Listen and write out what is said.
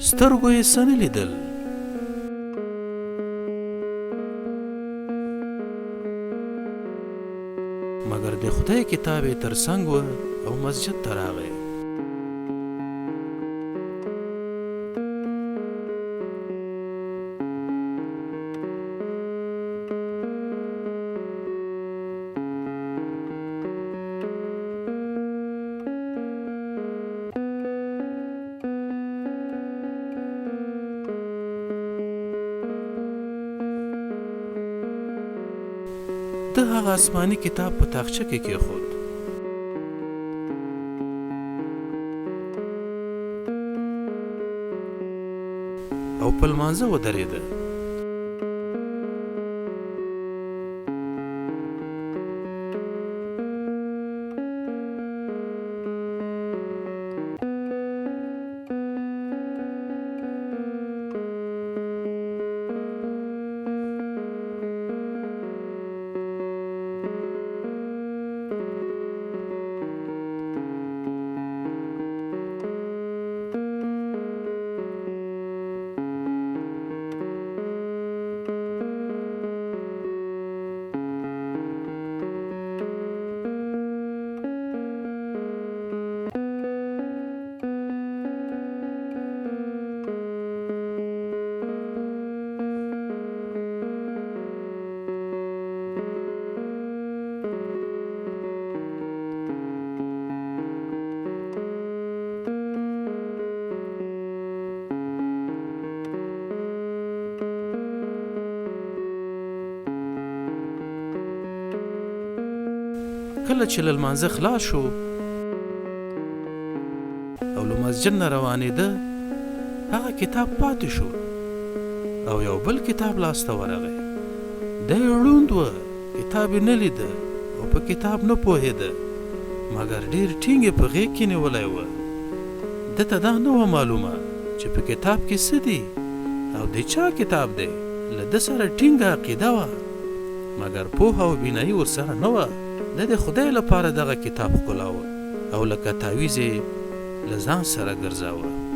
سترګو یې څه نه لیدل. مګر د خدای کتاب یې تر څنګ و او مسجد ته راغی. ده هغه آسماني کتاب په تاخچه کې کېښود. او په لمانځه ودرېده. کله چې له لمانځه خلاص شو او له مسجد نه روانېده، هغه کتاب پاتې شو او یو بل کتاب لاسته ورغی. دی ړوند و، کتاب یې نه لیده او په کتاب نه پوهېده، مګر ډېر ټینګ یې په غېږ کې نیولی و. ده ته دا نه وه معلومه چې په کتاب کې څه دي او د چا کتاب دی. له ده سره ټینګه عقیده وه، مګر پوهه او بینایي ورسره نه وه. ده د خدای لپاره دغه کتاب ښکلاوه او لکه تعویز یې له ځان سره ګرځاوه.